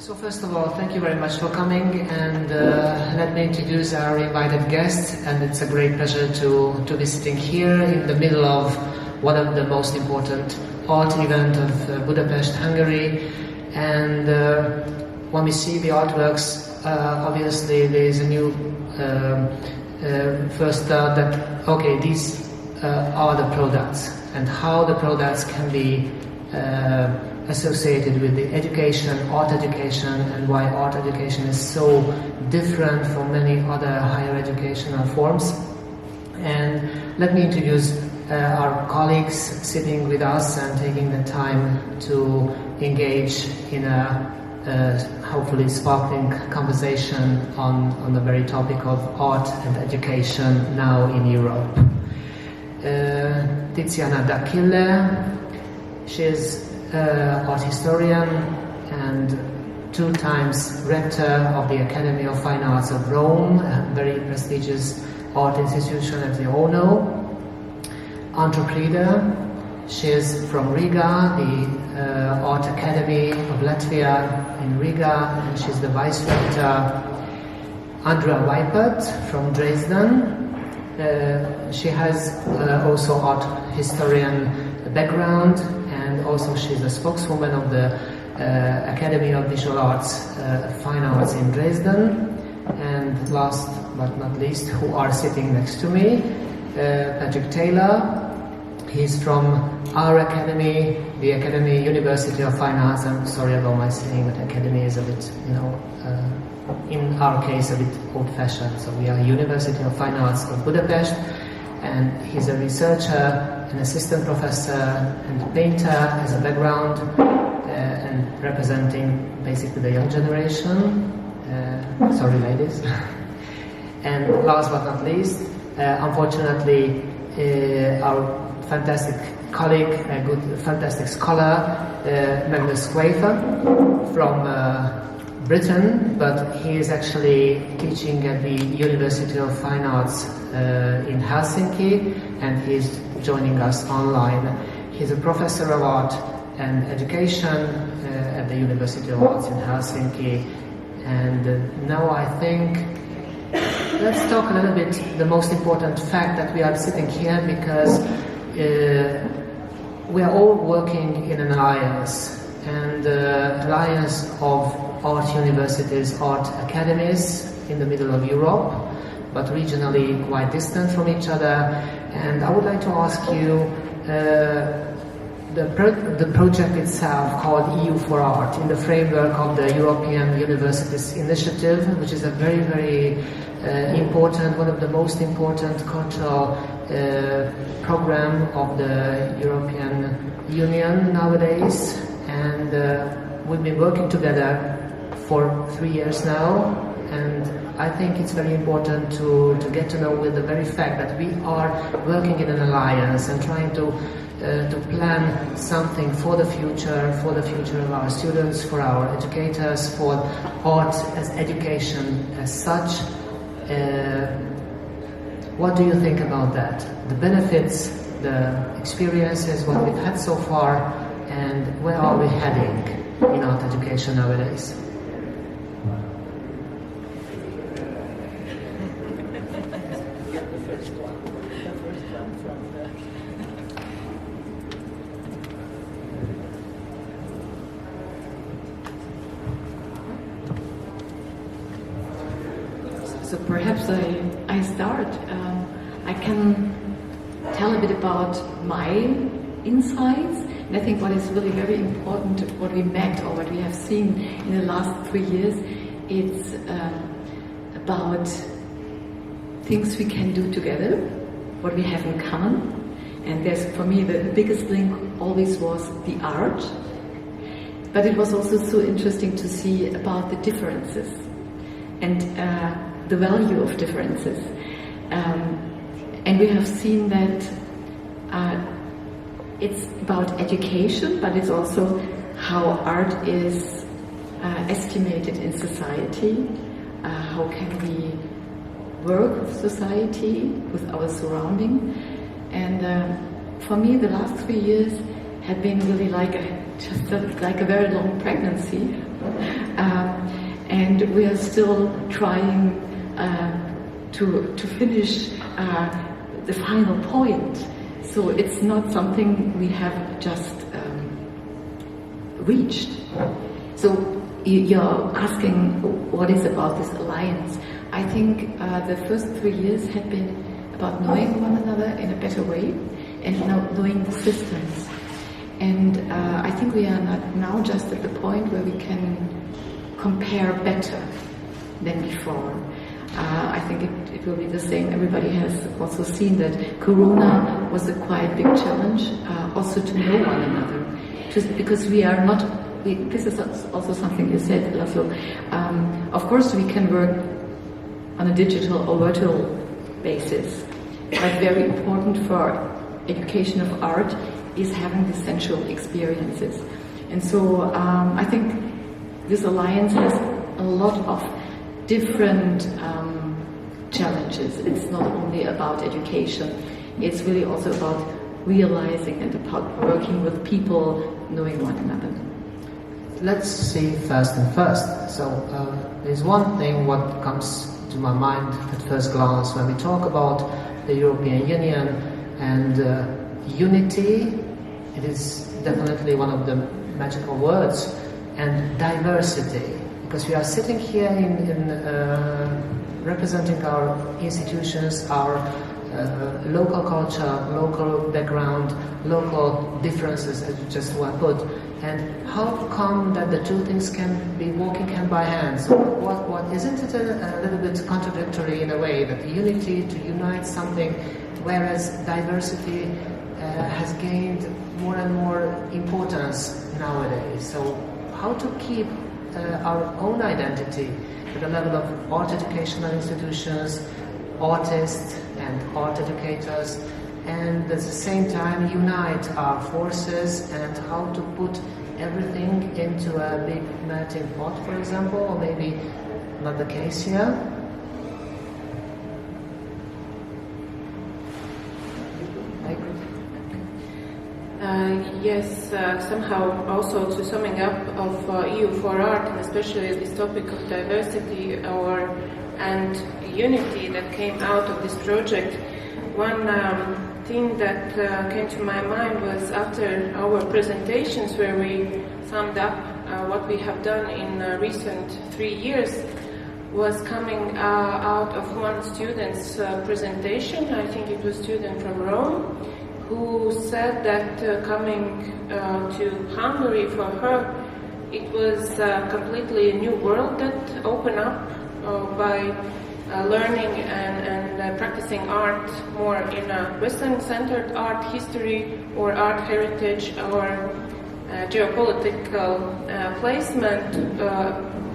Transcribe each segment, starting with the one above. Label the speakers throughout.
Speaker 1: So first of all, thank you very much for coming, and let me introduce our invited guest. And it's a great pleasure to be sitting here in the middle of one of the most important art event of Budapest, Hungary. And when we see the artworks, obviously there is a new first thought that, okay, these are the products, and how the products can be associated with the education, art education, and why art education is so different from many other higher educational forms. And let me introduce our colleagues sitting with us and taking the time to engage in a hopefully sparkling conversation on the very topic of art and education now in Europe. Tiziana she is art historian and 2 times rector of the Academy of Fine Arts of Rome, a very prestigious art institution, as you all know. Antra PRIEDE, she is from Riga, the Art Academy of Latvia in Riga, and she's the Vice-Rector. Andrea WEIPPERT from Dresden. She has also art historian background, and also she's a spokeswoman of the Academy of Visual Arts, Fine Arts in Dresden. And last but not least, who are sitting next to me, TAYLER. He's from our academy, the Academy University of Fine Arts. I'm sorry about my saying, but academy is a bit, in our case, a bit old-fashioned. So we are University of Fine Arts of Budapest, and he's a researcher, an assistant professor, and a painter as a background, and representing basically the young generation. Sorry, ladies. And last but not least, unfortunately, our fantastic colleague, a fantastic scholar, Magnus WEIPPERT from Britain, but he is actually teaching at the University of Fine Arts in Helsinki, and he's joining us online. He's a professor of art and education at the University of Arts in Helsinki. And now I think let's talk a little bit the most important fact that we are sitting here, because we are all working in an alliance, and alliance of art universities, art academies in the middle of Europe, but regionally quite distant from each other. And I would like to ask you, the project itself, called EU for Art, in the framework of the European Universities Initiative, which is a very, very important, one of the most important cultural program of the European Union nowadays. And we've been working together for 3 years now, and I think it's very important to get to know with the very fact that we are working in an alliance and trying to plan something for the future of our students, for our educators, for art as education as such. What do you think about that? The benefits, the experiences, what we've had so far, and where are we heading in art education nowadays?
Speaker 2: So perhaps I start. I can tell a bit about my insights, and I think what is really very important, what we met or what we have seen in the last 3 years, it's about things we can do together, what we have in common. And there's, for me, the biggest link always was the art, but it was also so interesting to see about the differences and the value of differences. And we have seen that it's about education, but it's also how art is estimated in society. How can we work with society, with our surrounding? And for me, the last 3 years had been really like a very long pregnancy. and we are still trying to finish the final point. So it's not something we have just reached. So you're asking what is about this alliance. I think the first 3 years had been about knowing one another in a better way and knowing the systems. And I think we are now just at the point where we can compare better than before. I think it will be the same. Everybody has also seen that Corona was a quite big challenge, also to know one another. Because we are not, this is also something you said, Laszlo. Of course we can work on a digital or virtual basis, but very important for education of art is having the sensual experiences. And so I think this alliance has a lot of different challenges. It's not only about education, it's really also about realizing and about working with people, knowing one another.
Speaker 1: Let's see first and first. So there's one thing what comes to my mind at first glance when we talk about the European Union and unity. It is definitely one of the magical words, and diversity, because we are sitting here in representing our institutions, our local culture, local background, local differences, as you just well put. And how come that the two things can be walking hand by hand? So what isn't it a little bit contradictory in a way that unity to unite something, whereas diversity has gained more and more importance nowadays? So how to keep our own identity at the level of art educational institutions, artists and art educators, and at the same time unite our forces, and how to put everything into a big melting pot, for example, or maybe not the case here?
Speaker 3: Yes, somehow also to summing up of EU for Art, and especially this topic of diversity and unity that came out of this project. One thing that came to my mind was after our presentations where we summed up what we have done in recent 3 years, was coming out of one student's presentation. I think it was a student from Rome, who said that coming to Hungary for her, it was completely a new world that opened up by learning and practicing art more in a Western-centered art history or art heritage or geopolitical placement,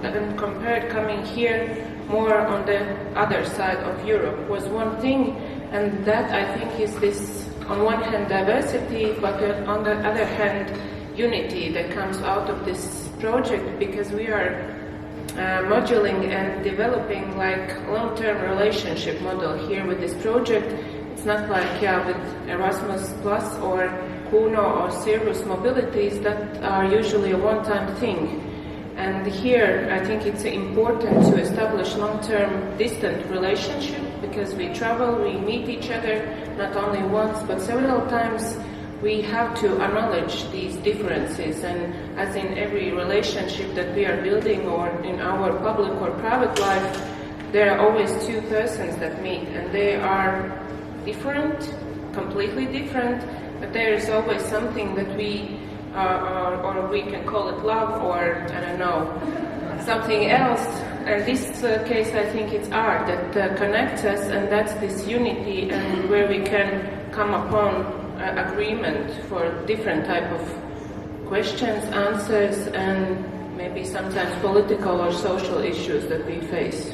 Speaker 3: and compared coming here more on the other side of Europe was one thing, and that I think is this, on one hand diversity, but on the other hand unity that comes out of this project, because we are modeling and developing like long-term relationship model here with this project. It's not like with Erasmus Plus or Kuno or Cirrus mobilities that are usually a one-time thing. And here I think it's important to establish long-term distant relationship, because we travel, we meet each other not only once but several times. We have to acknowledge these differences, and as in every relationship that we are building or in our public or private life, there are always two persons that meet, and they are different, completely different, but there is always something that we or we can call it love, or I don't know, something else. In this case I think it's art that connects us, and that's this unity, and where we can come upon agreement for different type of questions, answers, and maybe sometimes political or social issues that we face.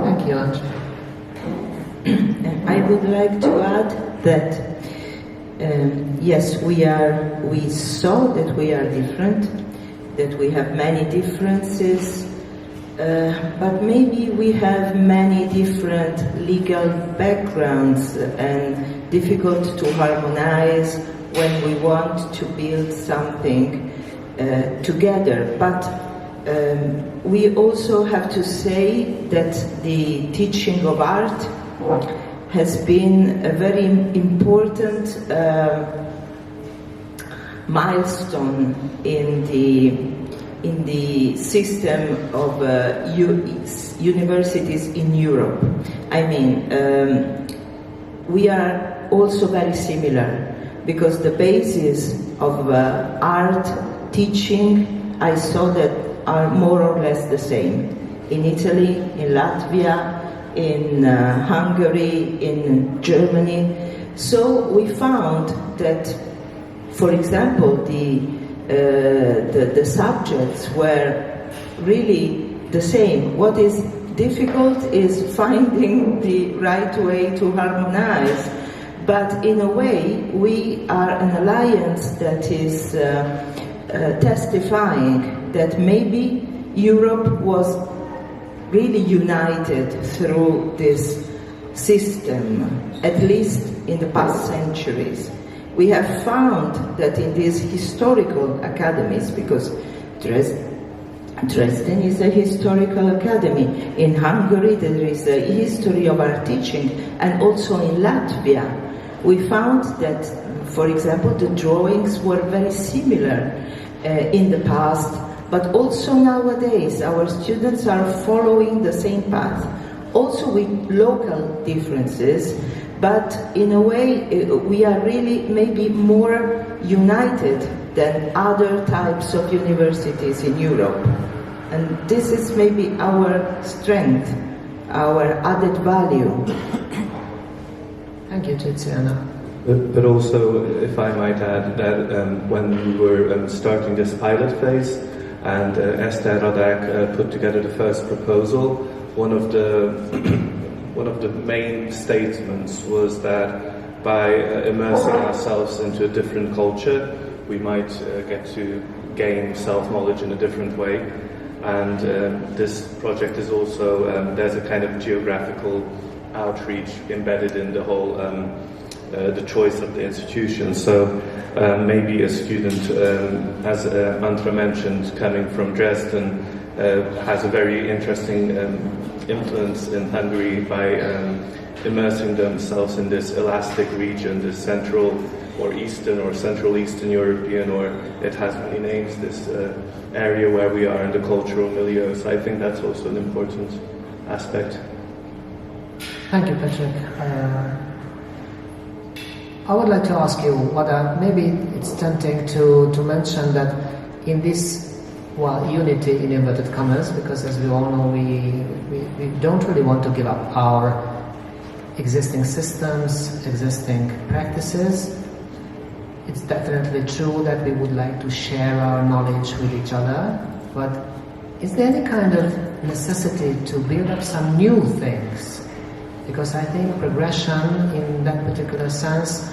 Speaker 1: Thank you, Antra.
Speaker 4: I would like to add that yes, we saw that we are different, that we have many differences, but maybe we have many different legal backgrounds and difficult to harmonize when we want to build something together. But we also have to say that the teaching of art has been a very important milestone in the system of universities in Europe. I mean, we are also very similar, because the basis of art teaching, I saw that are more or less the same. In Italy, in Latvia, in Hungary, in Germany. So we found that, for example, the subjects were really the same. What is difficult is finding the right way to harmonize. But in a way, we are an alliance that is testifying that maybe Europe was really united through this system, at least in the past centuries. We have found that in these historical academies, because Dresden is a historical academy, in Hungary there is a history of art teaching, and also in Latvia, we found that, for example, the drawings were very similar in the past, but also nowadays our students are following the same path, also with local differences, but in a way we are really maybe more united than other types of universities in Europe. And this is maybe our strength, our added value.
Speaker 1: Thank you, Tiziana.
Speaker 5: But also, if I might add, that when we were starting this pilot phase, and Esther Radak put together the first proposal, one of the main statements was that by immersing ourselves into a different culture, we might get to gain self-knowledge in a different way. And this project is also, there's a kind of geographical outreach embedded in the whole, the choice of the institution. So maybe a student, as Antra mentioned, coming from Dresden, has a very interesting influence in Hungary by immersing themselves in this elastic region, this Central or Eastern or Central Eastern European, or it has many names, this area where we are in the cultural milieu. So I think that's also an important aspect.
Speaker 1: Thank you, Patrick. I would like to ask you whether maybe it's tempting to mention that in this, well, unity in inverted commas, because as we all know, we don't really want to give up our existing systems, existing practices. It's definitely true that we would like to share our knowledge with each other, but is there any kind of necessity to build up some new things? Because I think progression in that particular sense,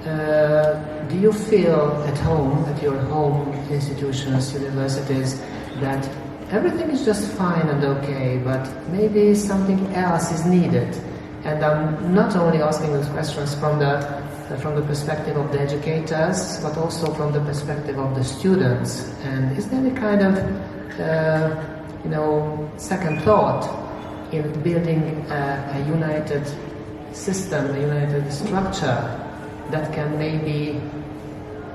Speaker 1: do you feel at home, at your home institutions, universities, that everything is just fine and okay, but maybe something else is needed? And I'm not only asking those questions from the perspective of the educators, but also from the perspective of the students. And is there any kind of, second thought in building a united system, a united structure that can maybe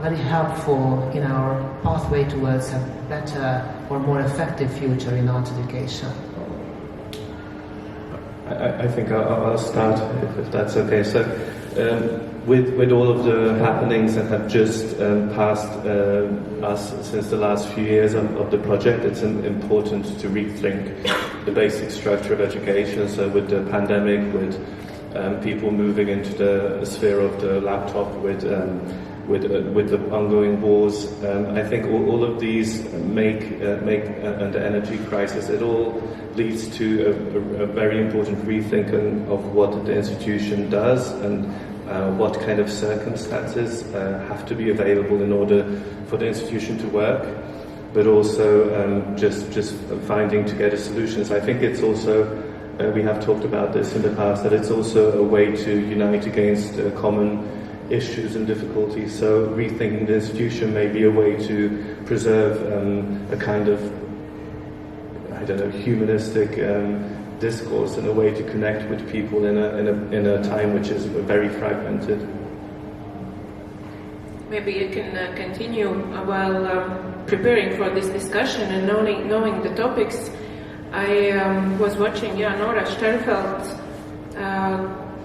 Speaker 1: very helpful in our pathway towards a better or more effective future in art education?
Speaker 5: I think I'll start, if that's okay. So, with all of the happenings that have just passed us since the last few years of the project, it's important to rethink the basic structure of education. So, with the pandemic, with people moving into the sphere of the laptop, with the ongoing wars, I think all of these make and the energy crisis, it all leads to a very important rethinking of what the institution does and what kind of circumstances have to be available in order for the institution to work, but also just finding together solutions. I think it's also, we have talked about this in the past, that it's also a way to unite against common issues and difficulties. So rethinking the institution may be a way to preserve a kind of I don't know, humanistic discourse and a way to connect with people in a time which is very fragmented.
Speaker 3: Maybe you can continue while preparing for this discussion and knowing the topics. I was watching Nora Sternfeld's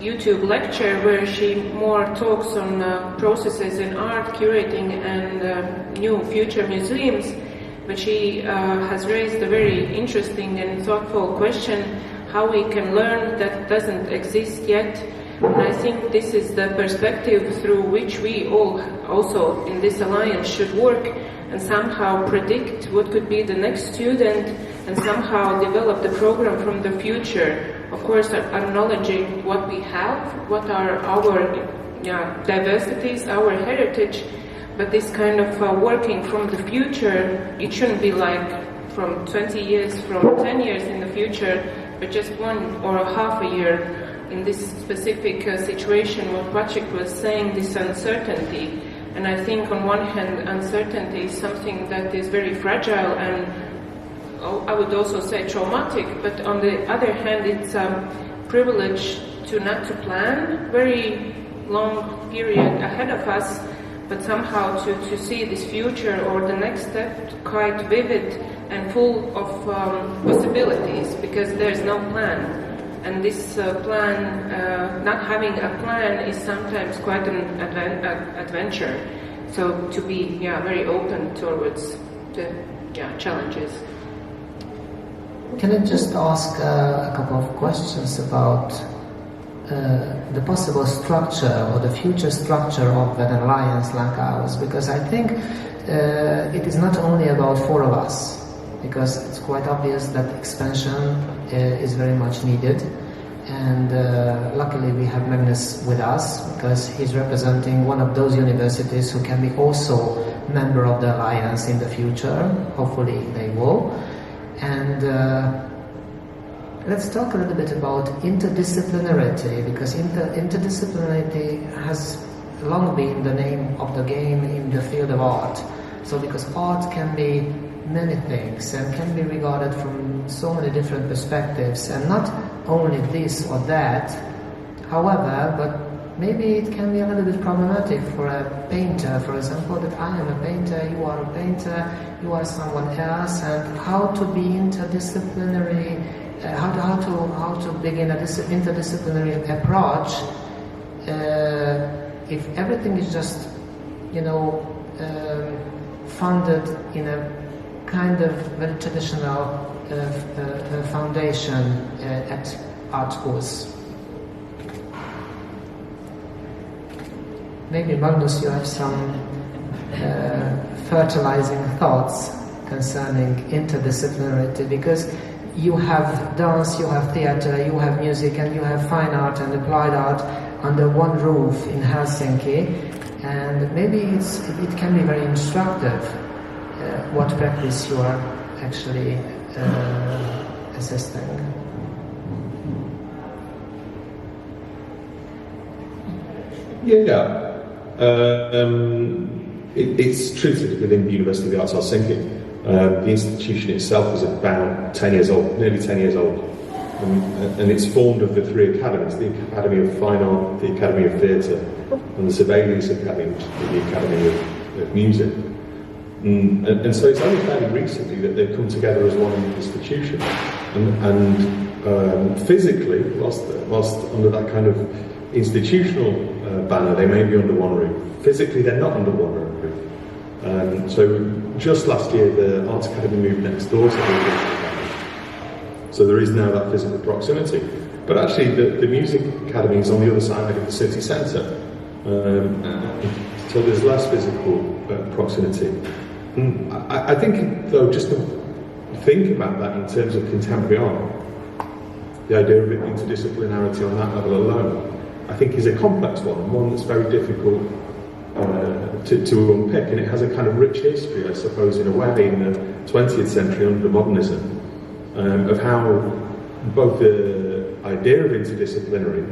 Speaker 3: YouTube lecture where she more talks on processes in art, curating and new future museums, but she has raised a very interesting and thoughtful question, how we can learn that doesn't exist yet. And I think this is the perspective through which we all also in this alliance should work and somehow predict what could be the next student and somehow develop the program from the future. Of course, acknowledging what we have, what are our diversities, our heritage, but this kind of working from the future, it shouldn't be like from 20 years, from 10 years in the future, but just 1 or a half a year. In this specific situation, what Patrick was saying, this uncertainty. And I think on one hand, uncertainty is something that is very fragile and I would also say traumatic, but on the other hand, it's a privilege to not to plan very long period ahead of us, but somehow to see this future or the next step quite vivid and full of possibilities, because there's no plan. And this plan, not having a plan is sometimes quite an adventure. So to be very open towards the challenges.
Speaker 1: Can I just ask a couple of questions about the possible structure or the future structure of an alliance like ours? Because I think it is not only about 4 of us, because it's quite obvious that expansion is very much needed. And luckily we have Magnus with us, because he's representing one of those universities who can be also member of the alliance in the future. Hopefully they will. And let's talk a little bit about interdisciplinarity, because interdisciplinarity has long been the name of the game in the field of art. So because art can be many things and can be regarded from so many different perspectives, and not only this or that. However, but maybe it can be a little bit problematic for a painter, for example, that I am a painter, you are a painter, you are someone else, and how to be interdisciplinary, how to begin a interdisciplinary approach if everything is just, founded in a kind of very traditional foundation at art schools. Maybe Magnus, you have some fertilizing thoughts concerning interdisciplinarity, because you have dance, you have theatre, you have music, and you have fine art and applied art under one roof in Helsinki, and maybe it can be very instructive what practice you are actually assisting.
Speaker 6: Yeah. It's true that within the University of the Arts Helsinki, the institution itself is about 10 years old, nearly 10 years old. And it's formed of the 3 academies, the Academy of Fine Art, the Academy of Theatre, and the Sibelius Academy, which is the Academy of Music. And so it's only fairly recently that they've come together as one institution. And physically, whilst under that kind of institutional banner, they may be under one roof. Physically, they're not under one roof. So just last year, the Arts Academy moved next door to the Academy. So there is now that physical proximity. But actually, the Music Academy is on the other side of the city centre. So there's less physical proximity. I think, though, just to think about that in terms of contemporary art, the idea of interdisciplinarity on that level alone, I think is a complex one that's very difficult to unpick, and it has a kind of rich history, I suppose, in a way, in the 20th century under modernism, of how both the idea of interdisciplinary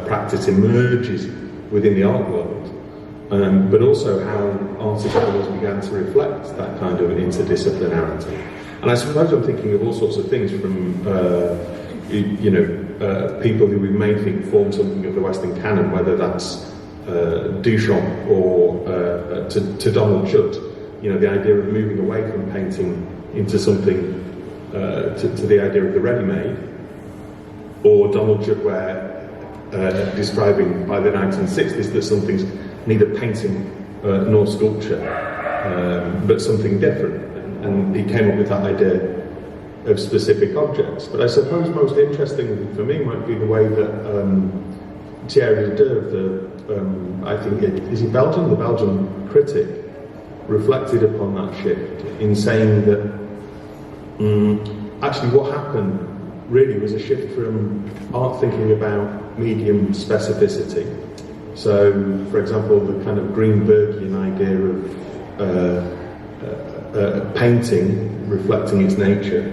Speaker 6: practice emerges within the art world, but also how art scholars began to reflect that kind of interdisciplinarity. And I suppose I'm thinking of all sorts of things from, people who we may think form something of the Western canon, whether that's Duchamp or to Donald Judd, the idea of moving away from painting into something, to the idea of the ready-made, or Donald Judd where describing by the 1960s that some things neither painting nor sculpture, but something different. And he came up with that idea of specific objects. But I suppose most interesting for me might be the way that Thierry de, I think is he Belgian? The Belgian critic reflected upon that shift in saying that actually what happened really was a shift from art thinking about medium specificity. So, for example, the kind of Greenbergian idea of painting reflecting its nature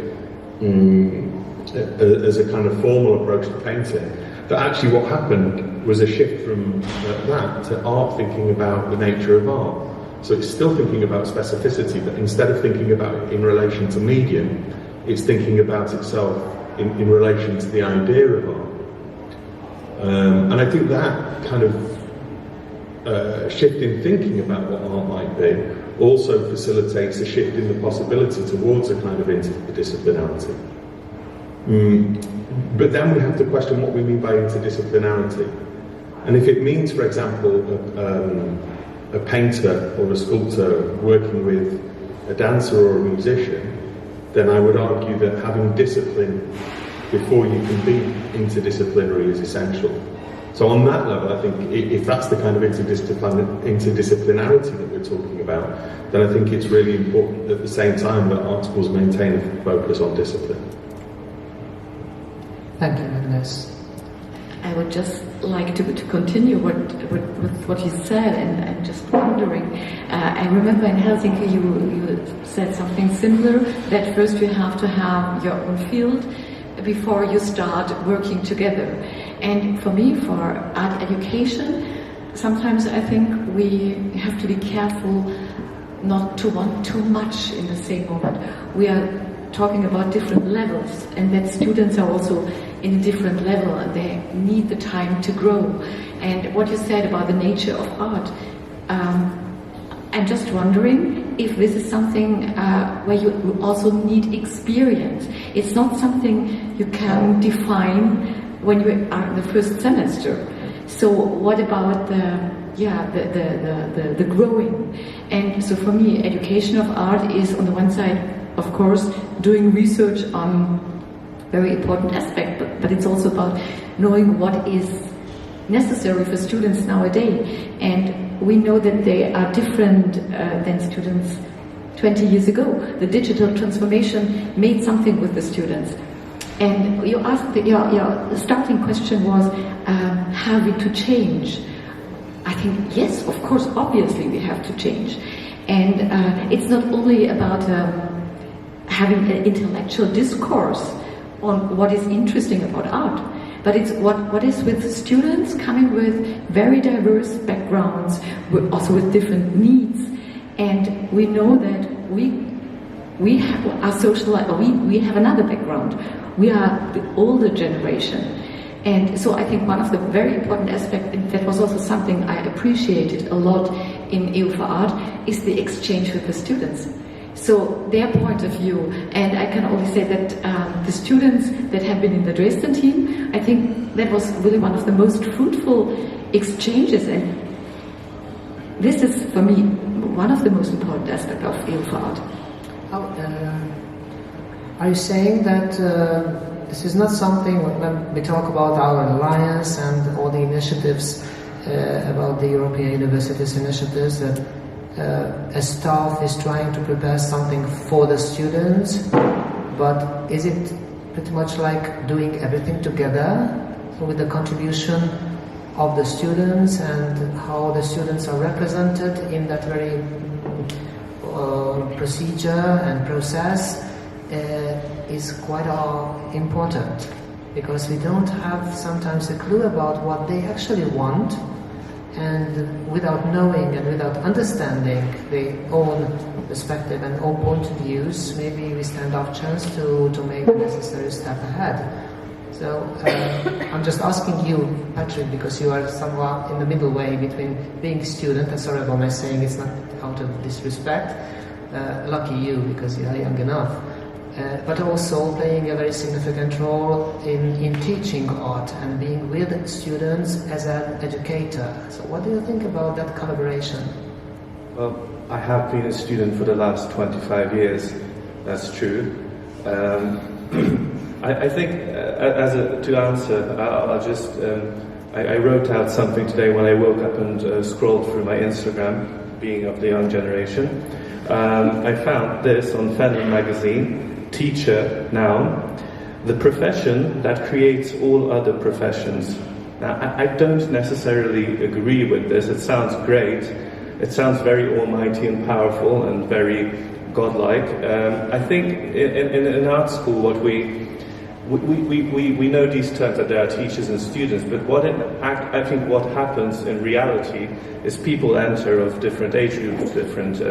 Speaker 6: as a kind of formal approach to painting, that actually what happened was a shift from that to art thinking about the nature of art. So it's still thinking about specificity, but instead of thinking about it in relation to medium, it's thinking about itself in relation to the idea of art. And I think that kind of shift in thinking about what art might be also facilitates a shift in the possibility towards a kind of interdisciplinarity. But then we have to question what we mean by interdisciplinarity. And if it means, for example, a painter or a sculptor working with a dancer or a musician, then I would argue that having discipline before you can be interdisciplinary is essential. So on that level, I think if that's the kind of interdisciplinarity that we're talking about, then I think it's really important at the same time that art schools maintain a focus on discipline.
Speaker 1: Thank you, Agnes.
Speaker 2: I would just like to continue with what you said, and just wondering. I remember in Helsinki you said something similar, that first you have to have your own field before you start working together. And for me, for art education, sometimes I think we have to be careful not to want too much in the same moment. We are talking about different levels, and that students are also in a different level and they need the time to grow. And what you said about the nature of art, I'm just wondering if this is something where you also need experience. It's not something you can define when you are in the first semester. So what about the growing? And so for me, education of art is on the one side, of course, doing research on very important aspect, but it's also about knowing what is necessary for students nowadays. And we know that they are different than students 20 years ago. The digital transformation made something with the students. And you asked, your starting question was, have we to change? I think, yes, of course, obviously we have to change. And it's not only about having an intellectual discourse on what is interesting about art, but it's what is with students coming with very diverse backgrounds, also with different needs. And we know that we are socialized, we have another background. We are the older generation. And so I think one of the very important aspects, and that was also something I appreciated a lot in EU for Art, is the exchange with the students. So their point of view, and I can only say that the students that have been in the Dresden team, I think that was really one of the most fruitful exchanges, and this is for me one of the most important aspects of EU for Art.
Speaker 1: Are you saying that this is not something, when we talk about our alliance and all the initiatives about the European Universities initiatives, that a staff is trying to prepare something for the students, but is it pretty much like doing everything together, so with the contribution of the students and how the students are represented in that very procedure and process is quite important, because we don't have sometimes a clue about what they actually want, and without knowing and without understanding their own perspective and own point of views, maybe we stand our chance to make the necessary step ahead. So I'm just asking you, Patrick, because you are somewhat in the middle way between being a student, and sorry about my saying it's not out of disrespect, lucky you because you are young enough, but also playing a very significant role in teaching art and being with students as an educator. So what do you think about that collaboration?
Speaker 5: Well, I have been a student for the last 25 years, that's true. I think, to answer, I'll just, I wrote out something today when I woke up and scrolled through my Instagram, being of the young generation. I found this on Fenton magazine, Teacher Noun, the profession that creates all other professions. Now, I don't necessarily agree with this. It sounds great. It sounds very almighty and powerful and very godlike. I think in art school, what we know these terms, that there are teachers and students, but I think what happens in reality is people enter of different age groups, different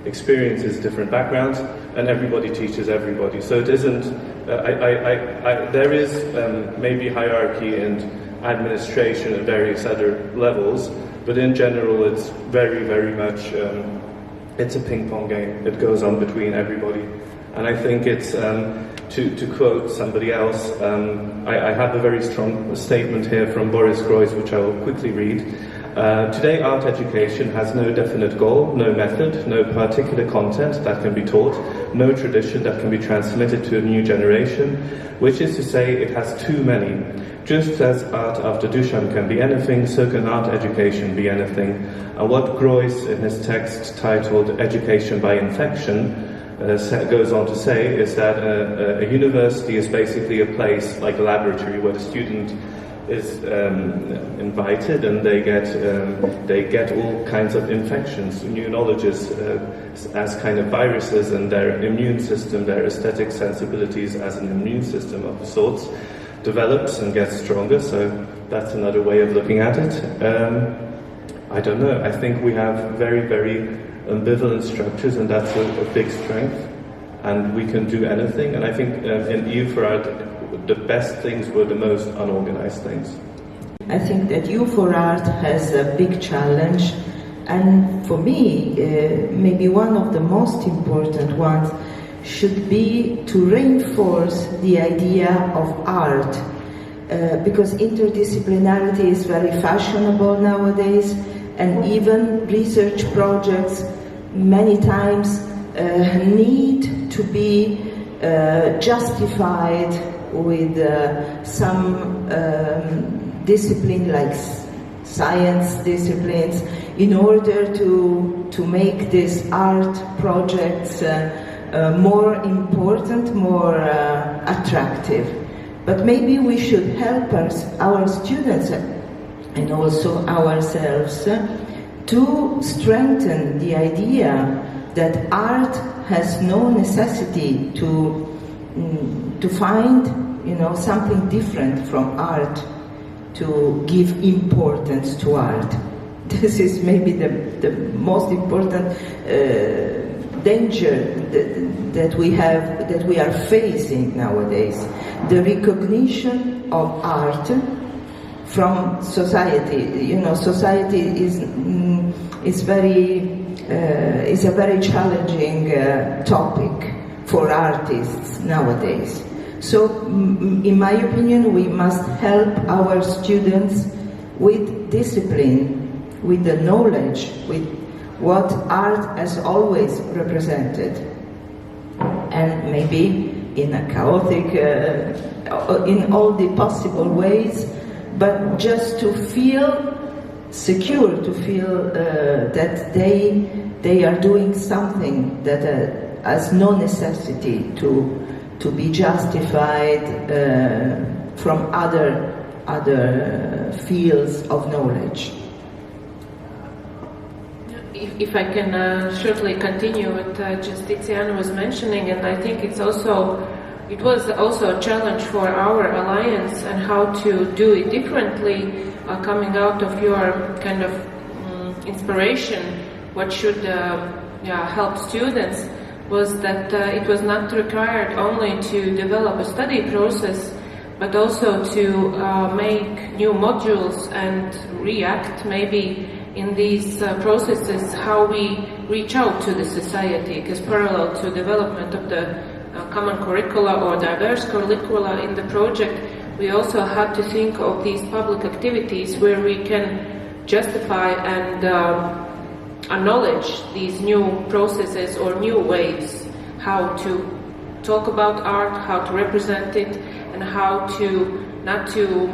Speaker 5: experiences, different backgrounds, and everybody teaches everybody. So it isn't, there is maybe hierarchy and administration at various other levels, but in general it's very, very much, it's a ping pong game. It goes on between everybody. And I think it's, to quote somebody else, I have a very strong statement here from Boris Groys, which I will quickly read. Today, art education has no definite goal, no method, no particular content that can be taught, no tradition that can be transmitted to a new generation, which is to say it has too many. Just as art after Duchamp can be anything, so can art education be anything. And what Groys in his text titled Education by Infection goes on to say is that a university is basically a place like a laboratory where the student is invited and they get all kinds of infections, new knowledges as kind of viruses, and their immune system, their aesthetic sensibilities as an immune system of sorts develops and gets stronger. So that's another way of looking at it. I don't know. I think we have very, very ambivalent structures, and that's a big strength, and we can do anything. And I think in EU for Art, the best things were the most unorganized things.
Speaker 4: I think that EU for Art has a big challenge, and for me, maybe one of the most important ones should be to reinforce the idea of art, because interdisciplinarity is very fashionable nowadays, and even research projects many times need to be justified with some discipline like science disciplines in order to make these art projects more important, more attractive. But maybe we should help our students and also ourselves to strengthen the idea that art has no necessity to find, something different from art, to give importance to art. This is maybe the most important danger that we are facing nowadays. The recognition of art from society. Society is a very challenging topic for artists nowadays. So, in my opinion, we must help our students with discipline, with the knowledge, with what art has always represented, and maybe in a chaotic, in all the possible ways, but just to feel secure, to feel that they are doing something that has no necessity to be justified from other fields of knowledge.
Speaker 3: If I can shortly continue what just Tiziana was mentioning, and I think it was also a challenge for our alliance and how to do it differently. coming out of your kind of inspiration, what should help students, was that it was not required only to develop a study process, but also to make new modules and react maybe in these processes how we reach out to the society, because parallel to development of the common curricula or diverse curricula in the project, we also have to think of these public activities where we can justify and acknowledge these new processes or new ways how to talk about art, how to represent it, and how to not to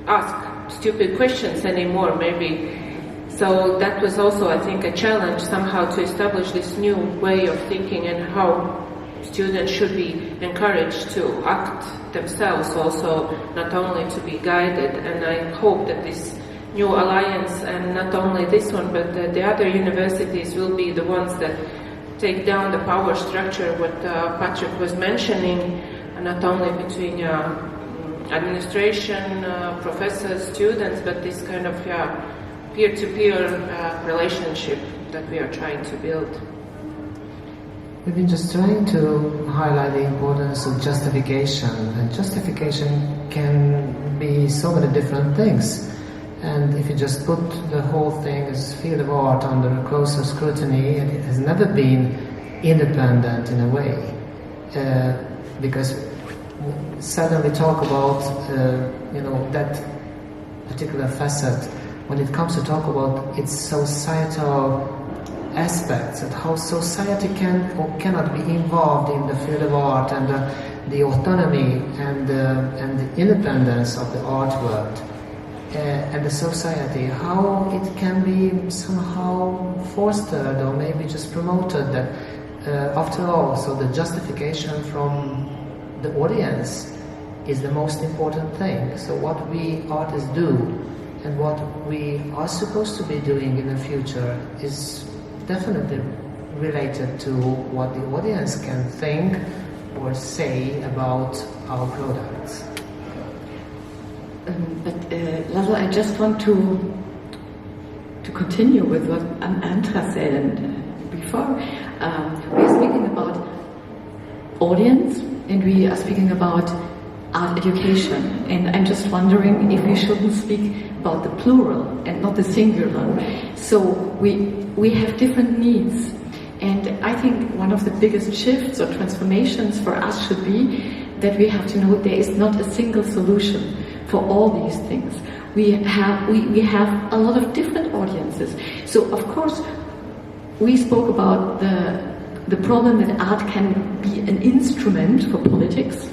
Speaker 3: ask stupid questions anymore, maybe. So that was also, I think, a challenge somehow to establish this new way of thinking and how students should be encouraged to act themselves also, not only to be guided. And I hope that this new alliance, and not only this one, but the other universities will be the ones that take down the power structure, what Patrick was mentioning, and not only between administration, professors, students, but this kind of peer-to-peer relationship that we are trying to build.
Speaker 1: We've been just trying to highlight the importance of justification, and justification can be so many different things. And if you just put the whole thing as field of art under closer scrutiny, it has never been independent in a way, because suddenly talk about that particular facet when it comes to talk about its societal aspects and how society can or cannot be involved in the field of art, and the autonomy and the independence of the art world and the society, how it can be somehow fostered or maybe just promoted, that after all, so the justification from the audience is the most important thing. So what we artists do and what we are supposed to be doing in the future is definitely related to what the audience can think or say about our products.
Speaker 2: Laszlo, I just want to continue with what Antra said before. We are speaking about audience, and we are speaking about art education, and I'm just wondering if we shouldn't speak about the plural and not the singular. So we have different needs, and I think one of the biggest shifts or transformations for us should be that we have to know there is not a single solution for all these things. We have a lot of different audiences. So of course we spoke about the problem that art can be an instrument for politics,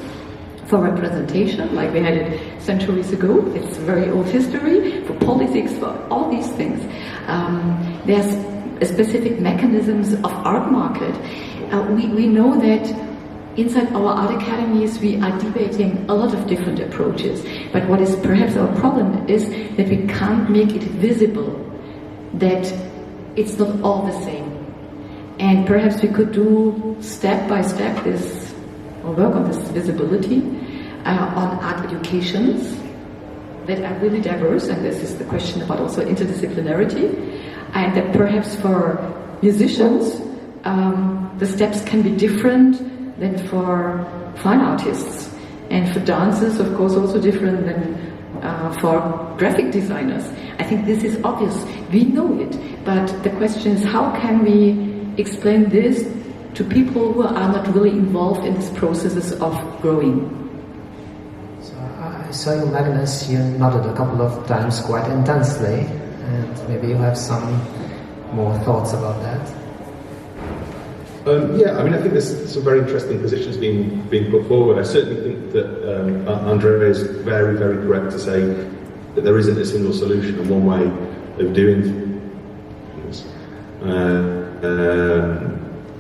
Speaker 2: for representation, like we had it centuries ago. It's very old history, for politics, for all these things. There's specific mechanisms of art market. We know that inside our art academies we are debating a lot of different approaches, but what is perhaps our problem is that we can't make it visible, that it's not all the same. And perhaps we could do step by step this, or work on this visibility on art educations that are really diverse, and this is the question about also interdisciplinarity, and that perhaps for musicians the steps can be different than for fine artists, and for dancers of course also different than for graphic designers. I think this is obvious, we know it, but the question is how can we explain this to people who are not really involved in these processes of growing.
Speaker 1: So I saw you, Magnus, you nodded a couple of times quite intensely, and maybe you have some more thoughts about that.
Speaker 6: I mean, I think there's some very interesting positions being put forward. I certainly think that Andrea is very, very correct to say that there isn't a single solution and one way of doing things.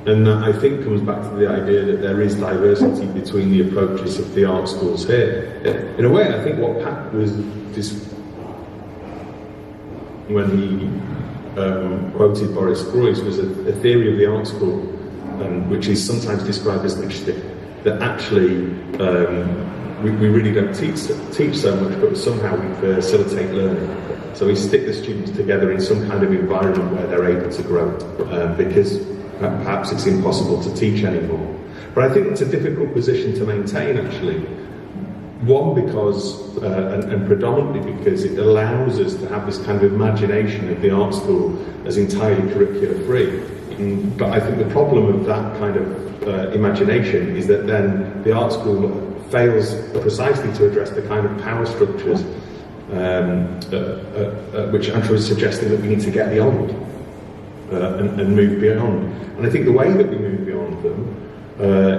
Speaker 6: And that I think comes back to the idea that there is diversity between the approaches of the art schools here. In a way, I think what Pat was when he quoted Boris Groys was a theory of the art school, which is sometimes described as mixture, that actually we really don't teach so much, but somehow we facilitate learning. So we stick the students together in some kind of environment where they're able to grow, because perhaps it's impossible to teach anymore. But I think it's a difficult position to maintain, actually. One, because, and predominantly because it allows us to have this kind of imagination of the art school as entirely curricular free. But I think the problem of that kind of imagination is that then the art school fails precisely to address the kind of power structures which Antra was suggesting that we need to get beyond and move beyond. And I think the way that we move beyond them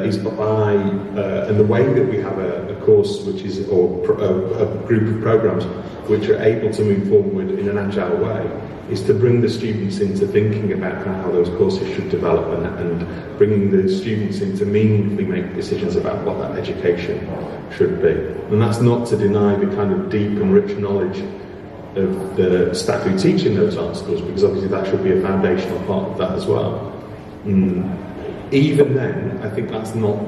Speaker 6: is by, and the way that we have a course which is, or a group of programs which are able to move forward in an agile way, is to bring the students into thinking about how those courses should develop, and bringing the students in to meaningfully make decisions about what that education should be. And that's not to deny the kind of deep and rich knowledge of the staff who teach in those art schools, because obviously that should be a foundational part of that as well. Even then, I think that's not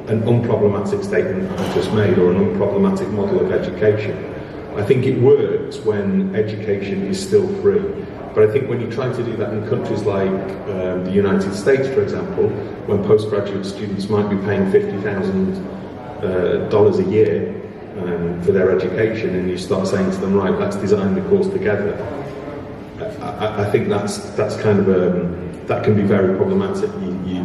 Speaker 6: an unproblematic statement I've just made, or an unproblematic model of education. I think it works when education is still free. But I think when you try to do that in countries like the United States, for example, when postgraduate students might be paying $50,000 a year for their education, and you start saying to them, right, let's design the course together, I think that's kind of that can be very problematic.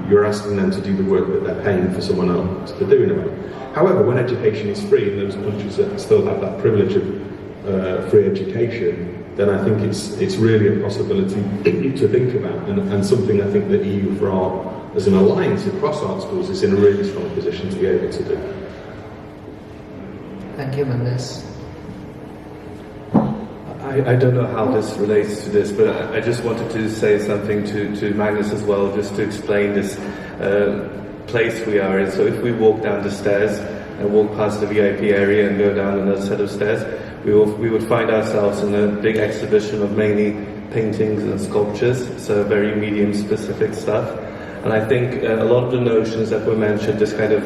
Speaker 6: You're asking them to do the work that they're paying for someone else to do in a way. However, when education is free in those countries that still have that privilege of free education, then I think it's really a possibility to think about, and something I think that EU for Art as an alliance across art schools is in a really strong position to be able to do.
Speaker 1: Thank you, Mendes.
Speaker 5: I don't know how this relates to this, but I just wanted to say something to Magnus as well, just to explain this place we are in. So if we walk down the stairs and walk past the VIP area and go down another set of stairs, we would find ourselves in a big exhibition of mainly paintings and sculptures, so very medium-specific stuff. And I think a lot of the notions that were mentioned, this kind of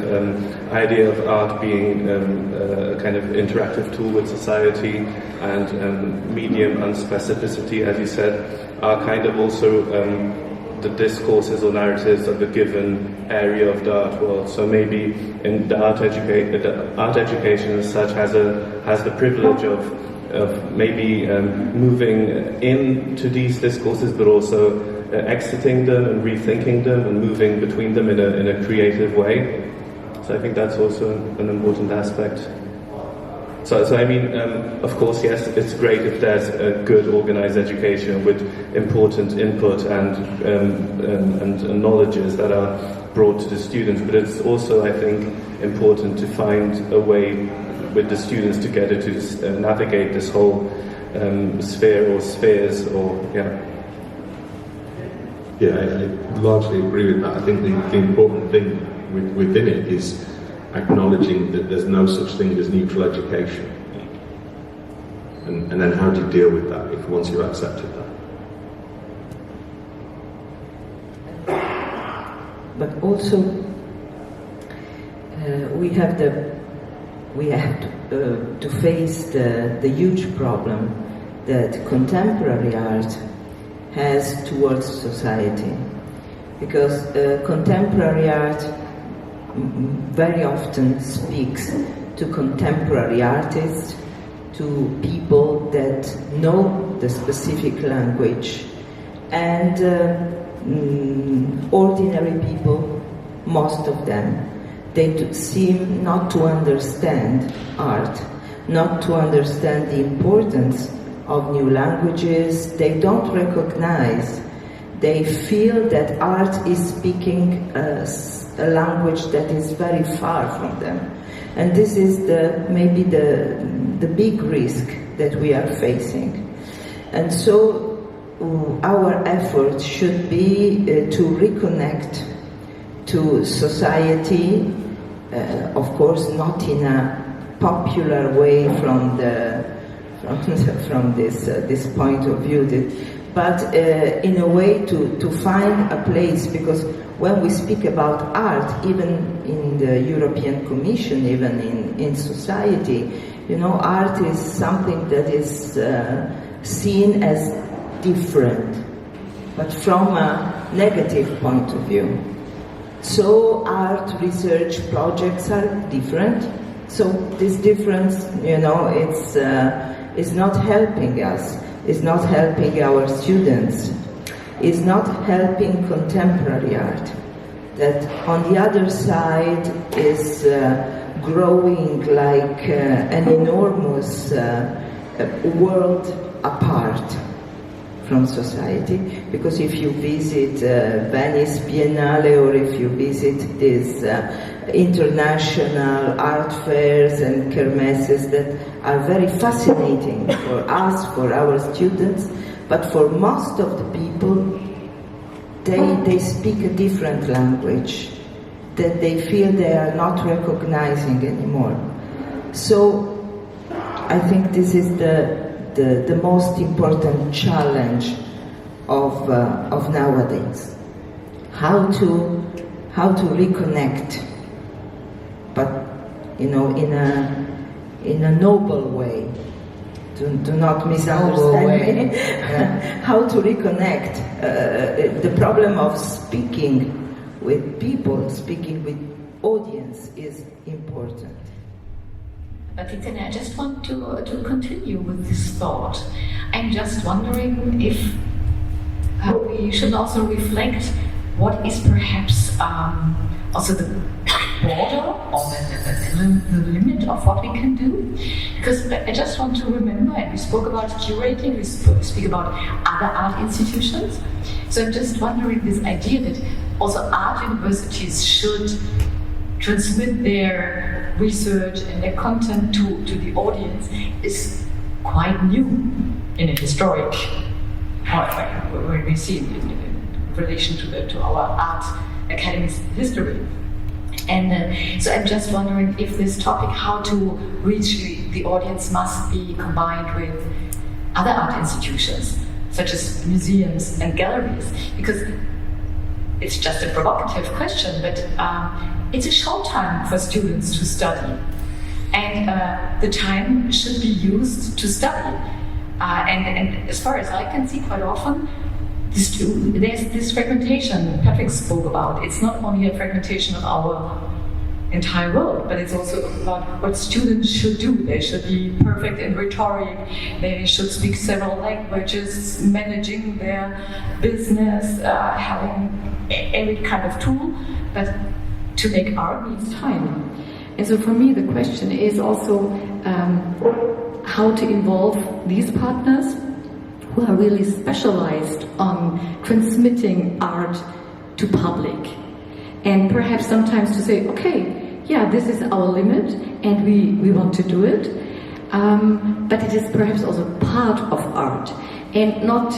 Speaker 5: idea of art being a kind of interactive tool with society, and medium unspecificity, as you said, are kind of also the discourses or narratives of a given area of the art world. So maybe in the art education as such has the privilege of maybe moving into these discourses, but also exiting them and rethinking them and moving between them in a creative way. So I think that's also an important aspect. So I mean, of course, yes, it's great if there's a good organized education with important input and knowledges that are brought to the students, but it's also, I think, important to find a way with the students together to navigate this whole sphere or spheres, or
Speaker 6: Yeah, I largely agree with that. I think the important thing within it is acknowledging that there's no such thing as neutral education. And then how do you deal with that once you've accepted that?
Speaker 4: But also, we have to face the huge problem that contemporary art has towards society, because contemporary art very often speaks to contemporary artists, to people that know the specific language, and ordinary people, most of them, they seem not to understand art, not to understand the importance of new languages. They don't recognize, they feel that art is speaking a language that is very far from them. And this is maybe the big risk that we are facing. And so our effort should be to reconnect to society, of course not in a popular way from this point of view, but in a way to find a place, because when we speak about art, even in the European Commission, even in society, you know, art is something that is seen as different, but from a negative point of view. So art research projects are different. So this difference, you know, it's not helping us. It's not helping our students. It's not helping contemporary art. That on the other side is growing like an enormous world apart from society, because if you visit Venice Biennale, or if you visit these international art fairs and kermesses that are very fascinating for us, for our students, but for most of the people, they speak a different language that they feel they are not recognizing anymore. So I think this is the most important challenge of nowadays. How to reconnect, but you know, in a noble way. Do not misunderstand me. How to reconnect. The problem of speaking with people, speaking with audience is important.
Speaker 2: But Tiziana, I just want to continue with this thought. I'm just wondering if we should also reflect what is perhaps also the border or the limit of what we can do. Because I just want to remember, and we spoke about curating, we speak about other art institutions. So I'm just wondering, this idea that also art universities should transmit their research and their content to the audience is quite new in a historic when we see it in relation to our art academy's history. And so I'm just wondering if this topic, how to reach the audience, must be combined with other art institutions, such as museums and galleries, because it's just a provocative question, but it's a short time for students to study, and the time should be used to study. And as far as I can see, quite often, there's this fragmentation Patrick spoke about. It's not only a fragmentation of our entire world, but it's also about what students should do. They should be perfect in rhetoric, they should speak several languages, managing their business, having every kind of tool, but to make art needs time. And so for me the question is also how to involve these partners who are really specialized on transmitting art to public. And perhaps sometimes to say, okay, yeah, this is our limit and we want to do it, but it is perhaps also part of art and not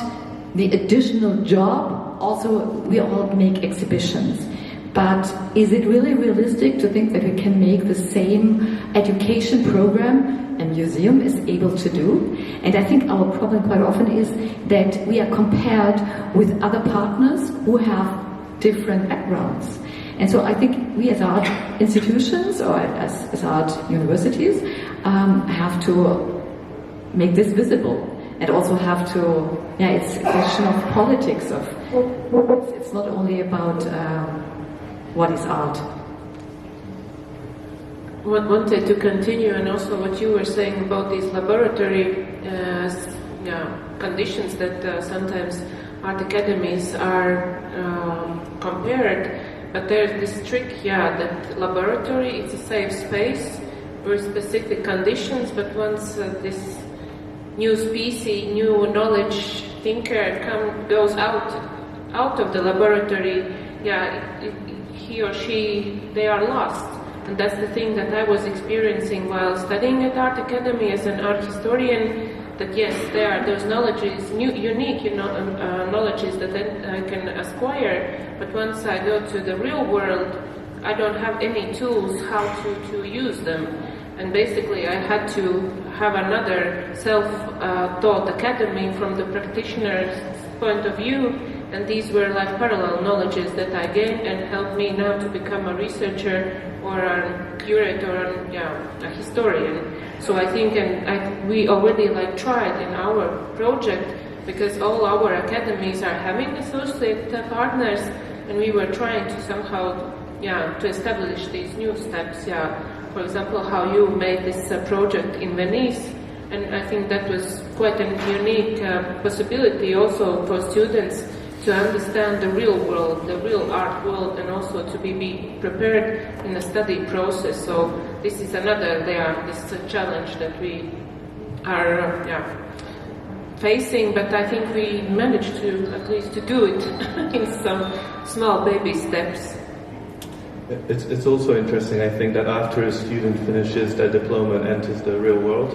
Speaker 2: the additional job. Also, we all make exhibitions, but is it really realistic to think that we can make the same education program a museum is able to do? And I think our problem quite often is that we are compared with other partners who have different backgrounds. And so I think we as art institutions or as art universities have to make this visible, and also have to, it's a question of politics, it's not only about what is art.
Speaker 3: Wanted to continue, and also what you were saying about these laboratory conditions that sometimes art academies are compared. But there's this trick, that laboratory, it's a safe space, very specific conditions, but once this new species, new knowledge thinker goes out of the laboratory, he or she, they are lost. And that's the thing that I was experiencing while studying at Art Academy as an art historian, that yes, there are those knowledges, unique knowledges that I can acquire, but once I go to the real world, I don't have any tools how to use them. And basically I had to have another self-taught academy from the practitioner's point of view, And these were like parallel knowledges that I gained and helped me now to become a researcher or a curator or a historian. So I think we already like tried in our project, because all our academies are having associate partners, and we were trying to somehow to establish these new steps. For example, how you made this project in Venice, and I think that was quite a unique possibility also for students to understand the real world, the real art world, and also to be prepared in the study process. So this is another this is a challenge that we are facing, but I think we managed to at least to do it in some small baby steps.
Speaker 5: It's also interesting, I think, that after a student finishes their diploma and enters the real world,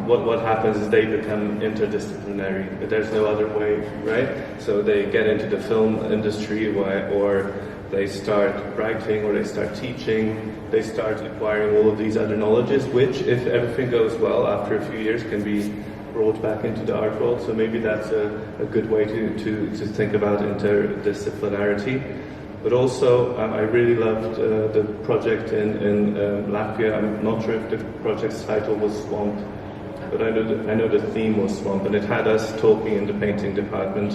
Speaker 5: what happens is they become interdisciplinary. There's no other way, right? So they get into the film industry, or they start writing, or they start teaching, they start acquiring all of these other knowledges, which, if everything goes well, after a few years can be brought back into the art world. So maybe that's a good way to think about interdisciplinarity. But also, I really loved the project in Latvia. I'm not sure if the project's title was Swamp, but I know the theme was Swamp, and it had us talking in the painting department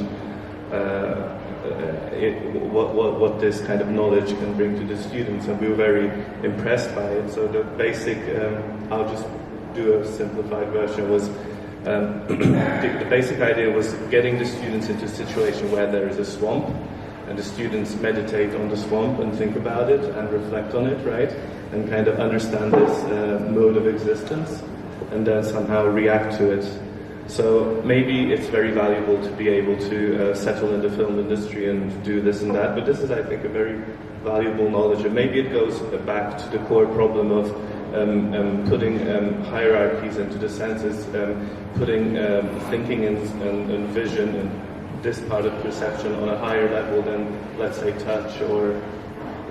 Speaker 5: what this kind of knowledge can bring to the students, and we were very impressed by it. So the basic, I'll just do a simplified version, was the basic idea was getting the students into a situation where there is a swamp, and the students meditate on the swamp and think about it and reflect on it, right? And kind of understand this mode of existence, and then somehow react to it. So maybe it's very valuable to be able to settle in the film industry and do this and that, but this is, I think, a very valuable knowledge, and maybe it goes back to the core problem of putting hierarchies into the senses, putting thinking and vision and this part of perception on a higher level than, let's say, touch or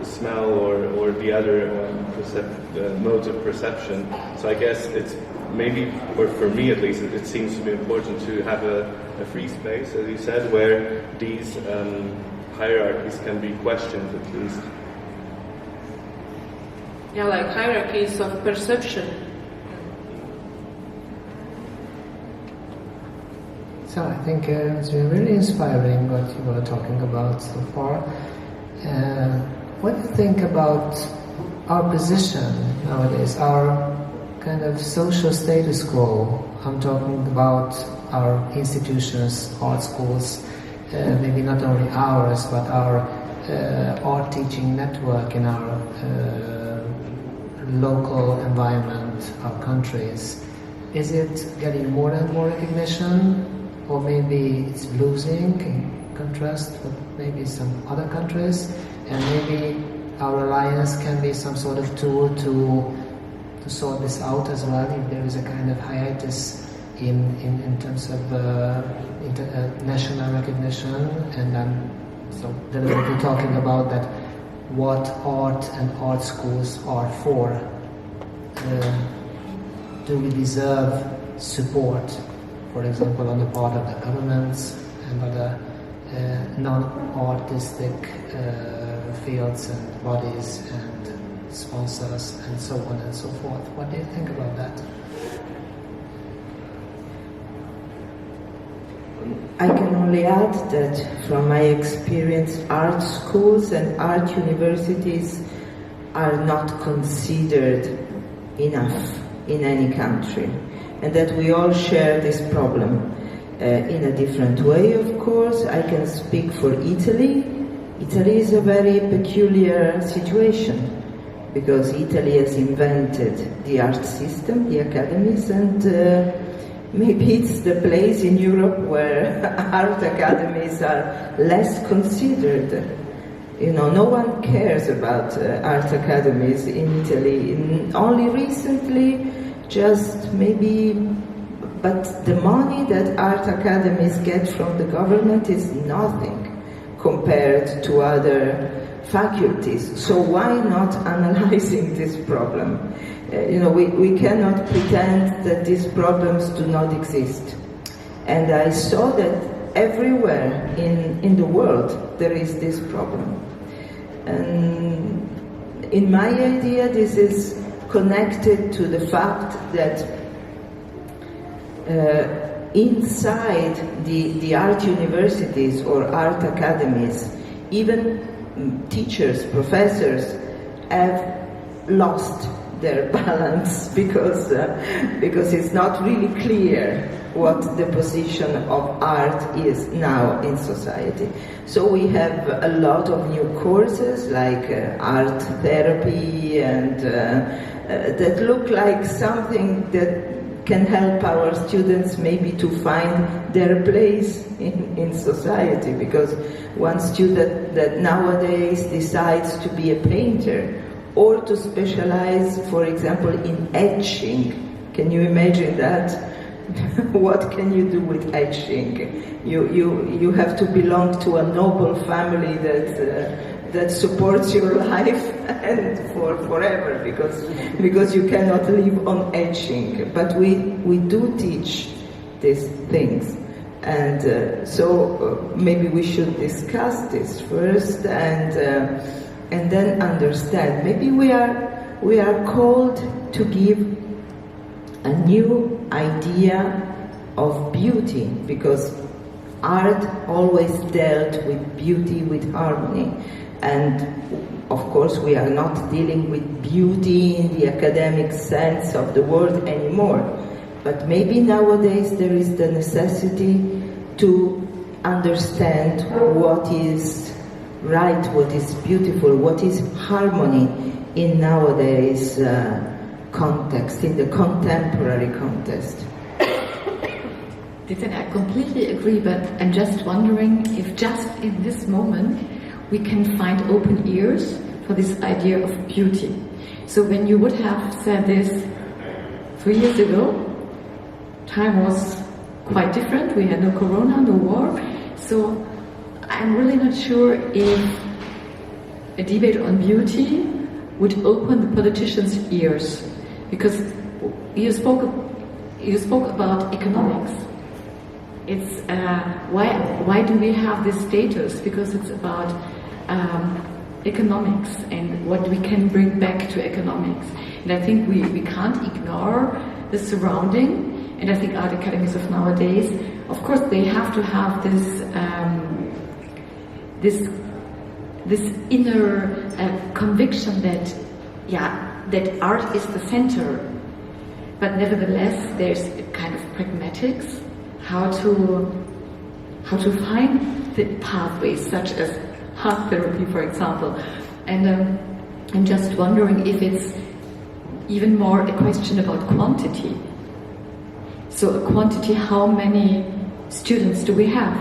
Speaker 5: smell or the other modes of perception. So I guess it's maybe, or for me at least, it seems to be important to have a free space, as you said, where these hierarchies can be questioned at least.
Speaker 3: Yeah, like hierarchies of perception.
Speaker 1: So I think it's been really inspiring what you were talking about so far. What do you think about our position nowadays, our kind of social status quo? I'm talking about our institutions, art schools, maybe not only ours, but our art teaching network in our local environment, our countries. Is it getting more and more recognition? Or maybe it's losing in contrast with maybe some other countries, and maybe our alliance can be some sort of tool to sort this out as well, if there is a kind of hiatus in terms of national recognition. And then so deliberately talking about that, what art and art schools are for. Do we deserve support, for example, on the part of the governments and other non-artistic fields and bodies and sponsors and so on and so forth? What do you think about that?
Speaker 4: I can only add that from my experience, art schools and art universities are not considered enough in any country, and that we all share this problem in a different way, of course. I can speak for Italy. Italy is a very peculiar situation because Italy has invented the art system, the academies, and maybe it's the place in Europe where art academies are less considered. You know, no one cares about art academies in Italy. Only recently, just maybe, but the money that art academies get from the government is nothing compared to other faculties. So why not analyzing this problem? We cannot pretend that these problems do not exist. And I saw that everywhere in the world there is this problem. And in my idea, this is connected to the fact that inside the art universities or art academies, even teachers, professors have lost their balance because it's not really clear what the position of art is now in society. So we have a lot of new courses like art therapy and that look like something that can help our students maybe to find their place in society, because one student that nowadays decides to be a painter or to specialize, for example, in etching. Can you imagine that? What can you do with etching? You have to belong to a noble family that supports your life and forever, because you cannot live on etching. But we do teach these things, and so maybe we should discuss this first and then understand. Maybe we are called to give a new idea of beauty, because art always dealt with beauty, with harmony. And of course we are not dealing with beauty in the academic sense of the word anymore. But maybe nowadays there is the necessity to understand what is right, what is beautiful, what is harmony in nowadays context, in the contemporary context.
Speaker 2: Tiziana, I completely agree, but I'm just wondering if just in this moment we can find open ears for this idea of beauty. So when you would have said this 3 years ago, time was quite different. We had no corona, no war. So I'm really not sure if a debate on beauty would open the politicians' ears, because you spoke about economics. It's why do we have this status? Because it's about economics and what we can bring back to economics. And I think we can't ignore the surrounding. And I think art academies of nowadays, of course, they have to have this inner conviction that art is the center. But nevertheless, there's a kind of pragmatics, how to find the pathways, such as art therapy, for example. And I'm just wondering if it's even more a question about quantity. So a quantity, how many students do we have?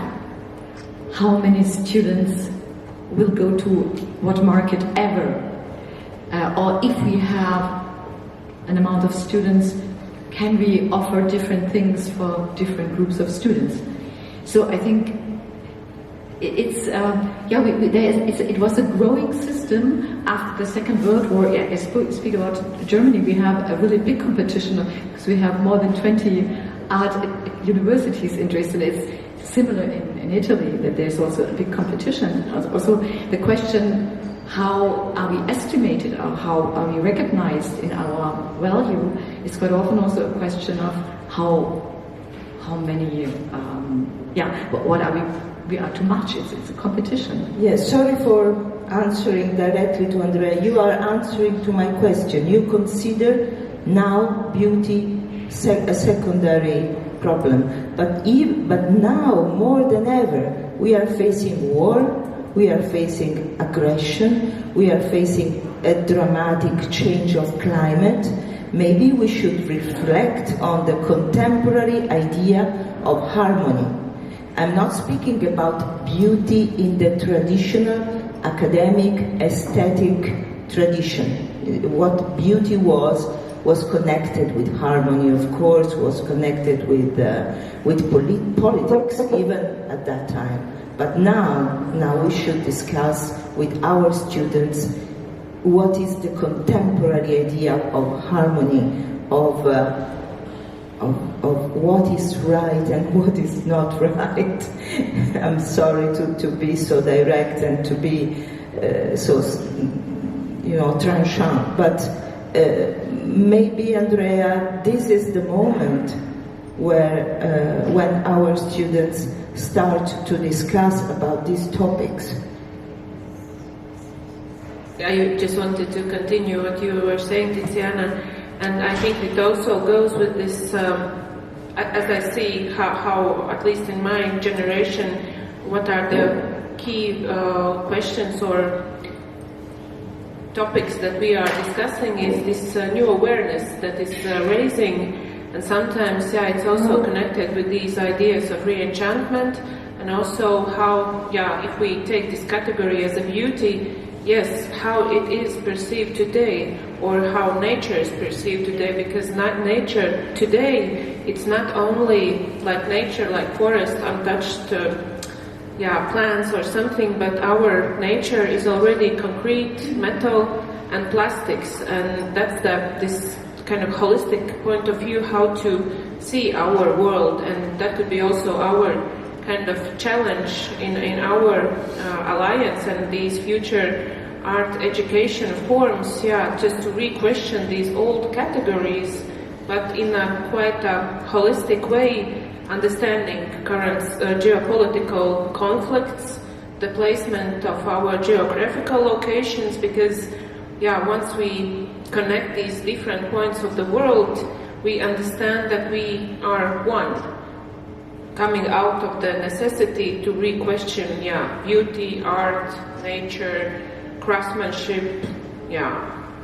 Speaker 2: How many students will go to what market ever? Or if we have an amount of students, can we offer different things for different groups of students? So I think it's it was a growing system after the Second World War. I speak about Germany. We have a really big competition because we have more than 20 art universities in Dresden. It's similar in Italy, that there's also a big competition. Also the question, how are we estimated or how are we recognized in our value, is quite often also a question of how many what are we are too much. It's a competition.
Speaker 4: Yes, sorry for answering directly to Andrea. You are answering to my question. You consider now beauty a secondary problem, but now more than ever we are facing war, we are facing aggression, we are facing a dramatic change of climate. Maybe we should reflect on the contemporary idea of harmony. I'm not speaking about beauty in the traditional academic aesthetic tradition. What beauty was connected with harmony, of course, was connected with politics, even at that time. But now we should discuss with our students what is the contemporary idea of harmony, of of what is right and what is not right. I'm sorry to be so direct and to be so, tranchant, but maybe, Andrea, this is the moment where when our students start to discuss about these topics.
Speaker 3: I just wanted to continue what you were saying, Tiziana, and I think it also goes with this, as I see how, at least in my generation, what are the key questions or topics that we are discussing is this new awareness that is raising, and sometimes, it's also connected with these ideas of re-enchantment, and also how, if we take this category as a beauty, yes, how it is perceived today, or how nature is perceived today, because nature today, it's not only like nature, like forest, untouched plants or something, but our nature is already concrete, metal, and plastics, and that's this kind of holistic point of view how to see our world, and that could be also our kind of challenge in our alliance and these future art education forms, just to re-question these old categories, but in a quite a holistic way, understanding current geopolitical conflicts, the placement of our geographical locations, because once we connect these different points of the world, we understand that we are one, coming out of the necessity to re-question beauty, art, nature, craftsmanship,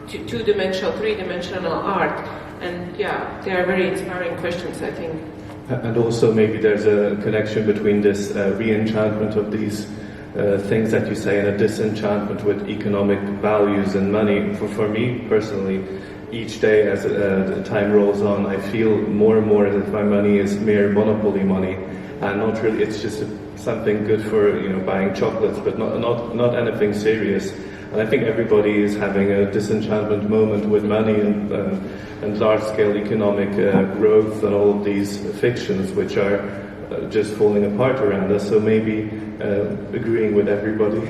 Speaker 3: two-dimensional, three-dimensional art, and they are very inspiring questions, I think.
Speaker 5: And also maybe there's a connection between this re-enchantment of these things that you say and a disenchantment with economic values and money. For me personally, each day as the time rolls on, I feel more and more as if my money is mere monopoly money, and not really. It's just something good for buying chocolates, but not anything serious. And I think everybody is having a disenchantment moment with money and large-scale economic growth and all of these fictions which are just falling apart around us. So maybe agreeing with everybody,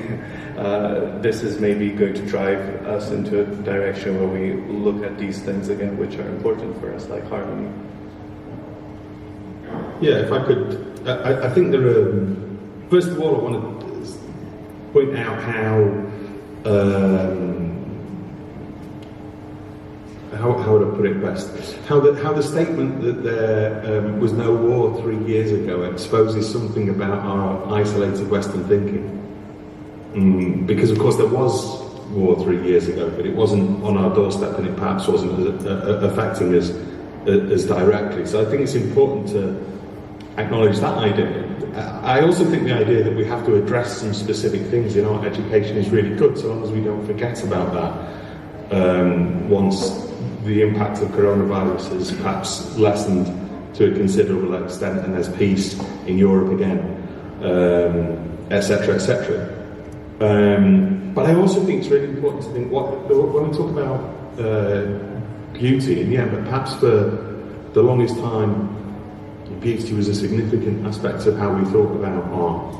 Speaker 5: this is maybe going to drive us into a direction where we look at these things again, which are important for us, like harmony.
Speaker 6: Yeah, if I could, I think there are. First of all, I want to point out how would I put it best? How the statement that there was no war 3 years ago exposes something about our isolated Western thinking. Because of course there was war 3 years ago, but it wasn't on our doorstep, and it perhaps wasn't affecting us as directly. So I think it's important to acknowledge that idea. I also think the idea that we have to address some specific things in art education is really good, so long as we don't forget about that once the impact of coronavirus is perhaps lessened to a considerable extent and there's peace in Europe again, etc., etc. But I also think it's really important to think when we talk about beauty, but perhaps for the longest time, beauty was a significant aspect of how we thought about art,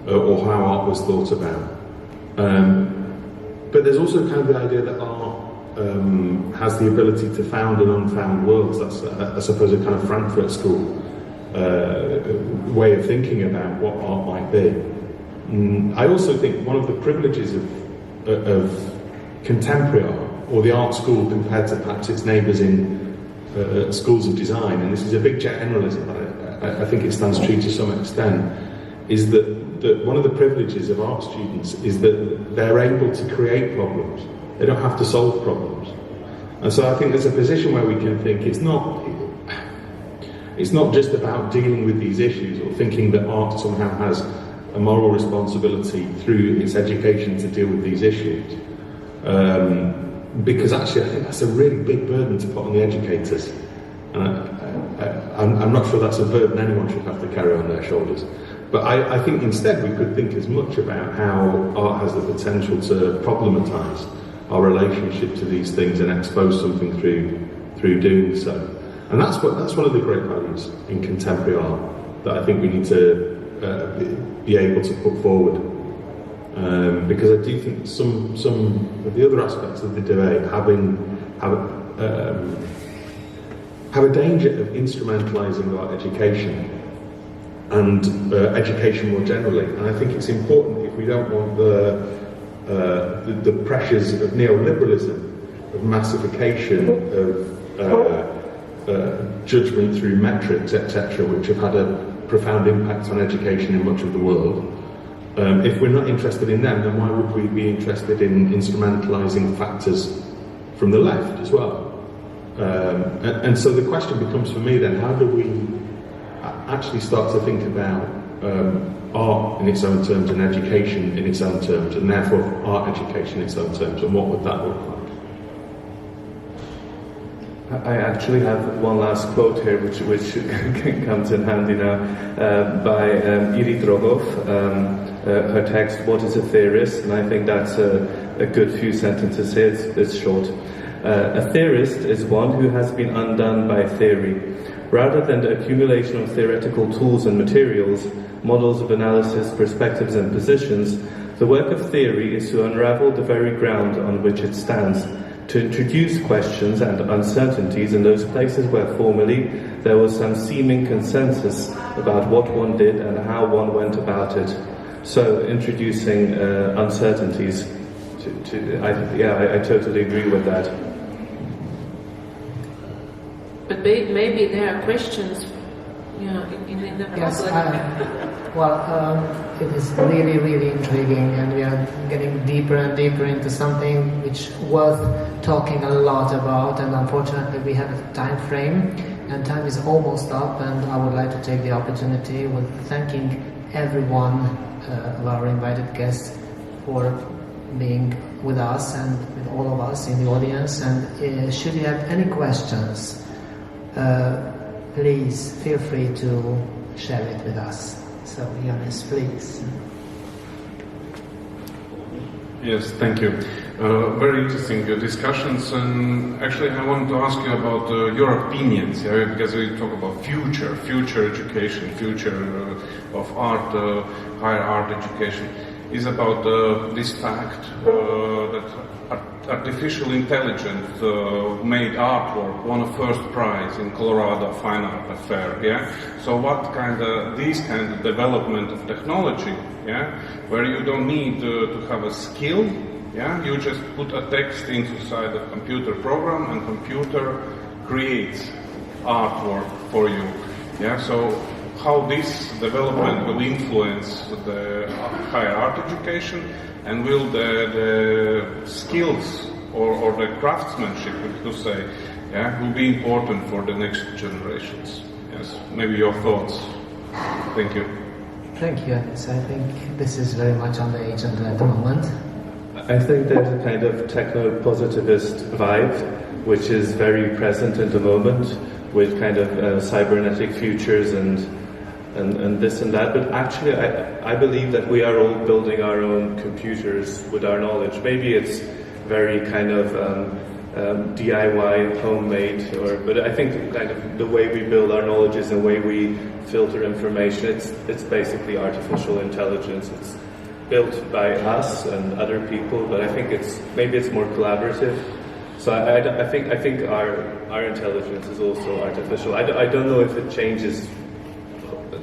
Speaker 6: or how art was thought about. But there's also kind of the idea that art has the ability to found and unfound worlds. That's, I suppose, a kind of Frankfurt School way of thinking about what art might be. I also think one of the privileges of contemporary art, or the art school compared to perhaps its neighbours in schools of design, and this is a big generalism, but I think it stands true to some extent, is that one of the privileges of art students is that they're able to create problems. They don't have to solve problems. And so I think there's a position where we can think it's not just about dealing with these issues or thinking that art somehow has a moral responsibility through its education to deal with these issues. Because actually I think that's a really big burden to put on the educators. And I'm not sure that's a burden anyone should have to carry on their shoulders. But I think instead we could think as much about how art has the potential to problematise our relationship to these things and expose something through doing so. And that's one of the great values in contemporary art that I think we need to be able to put forward. Because I do think some of the other aspects of the debate have a danger of instrumentalising our education and education more generally. And I think it's important, if we don't want the pressures of neoliberalism, of massification, of judgment through metrics, etc., which have had a profound impact on education in much of the world. If we're not interested in them, then why would we be interested in instrumentalising factors from the left as well? And so the question becomes for me then, how do we actually start to think about art in its own terms and education in its own terms, and therefore art education in its own terms, and what would that look like?
Speaker 5: I actually have one last quote here, which comes in handy now, by Irit Rogov. Her text, "What is a Theorist?" And I think that's a good few sentences here. It's short. A theorist is one who has been undone by theory. Rather than the accumulation of theoretical tools and materials, models of analysis, perspectives and positions, the work of theory is to unravel the very ground on which it stands, to introduce questions and uncertainties in those places where formerly there was some seeming consensus about what one did and how one went about it. So, introducing uncertainties. I totally agree with that.
Speaker 3: But maybe there are questions, in the
Speaker 1: Yes,
Speaker 3: public.
Speaker 1: It is really, really intriguing, and we are getting deeper and deeper into something which worth talking a lot about, and unfortunately we have a time frame, and time is almost up, and I would like to take the opportunity with thanking everyone of our invited guests for being with us and with all of us in the audience, and should you have any questions, please feel free to share it with us. So, Jonas, please.
Speaker 7: Yes, thank you. Very interesting discussions, and actually I wanted to ask you about your opinions, because we talk about future education, future of art, higher art education, is about this fact that artificial intelligence made artwork won a first prize in Colorado Fine Art Fair. So what this kind of development of technology, where you don't need to have a skill, you just put a text inside a computer program and computer creates artwork for you. So how this development will influence the higher art education, and will the skills or the craftsmanship, to say, will be important for the next generations? Yes, maybe your thoughts. Thank you.
Speaker 1: Thank you, Jonas. I think this is very much on the agenda at the moment.
Speaker 5: I think there's a kind of techno-positivist vibe, which is very present at the moment, with kind of cybernetic futures and this and that, but actually I believe that we are all building our own computers with our knowledge. Maybe it's very kind of DIY, homemade, but I think kind of the way we build our knowledge is the way we filter information. It's basically artificial intelligence. It's built by us and other people, but I think maybe it's more collaborative. So I think our intelligence is also artificial. I don't know if it changes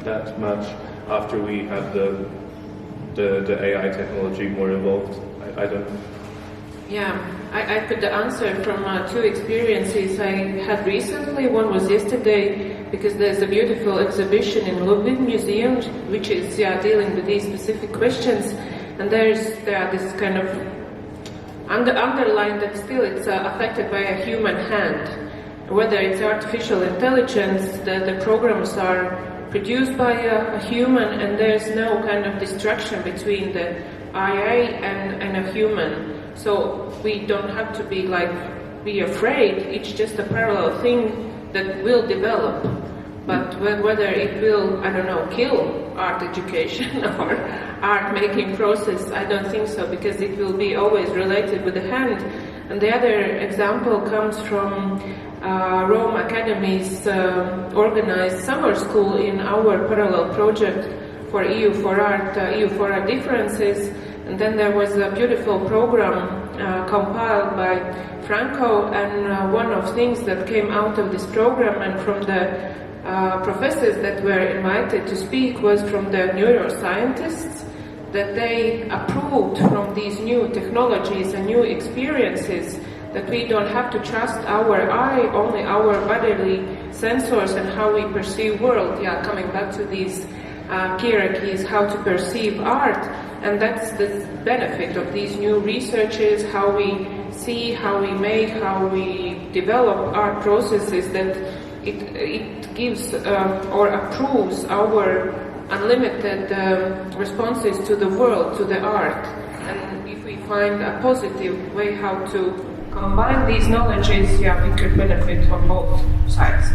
Speaker 5: that much after we have the AI technology more evolved. I don't know.
Speaker 3: I could answer from two experiences I had recently. One was yesterday, because there's a beautiful exhibition in Lubin Museum, which is dealing with these specific questions, and there are this kind of underline that still it's affected by a human hand. Whether it's artificial intelligence, the programs are produced by a human, and there's no kind of distraction between the AI and a human. So we don't have to be afraid. It's just a parallel thing that will develop. But whether it will, kill art education or art making process, I don't think so, because it will be always related with the hand. And the other example comes from Rome academies organized summer school in our parallel project for EU for Art, EU for Art Differences, and then there was a beautiful program compiled by Franco, and one of things that came out of this program and from the professors that were invited to speak was from the neuroscientists, that they approved from these new technologies and new experiences that we don't have to trust our eye, only our bodily sensors and how we perceive world. Yeah, coming back to these hierarchies, how to perceive art, and that's the benefit of these new researches, how we see, how we make, how we develop art processes, that it gives or approves our unlimited responses to the world, to the art. And if we find a positive way how to combine these knowledges, yeah, we could benefit on both sides.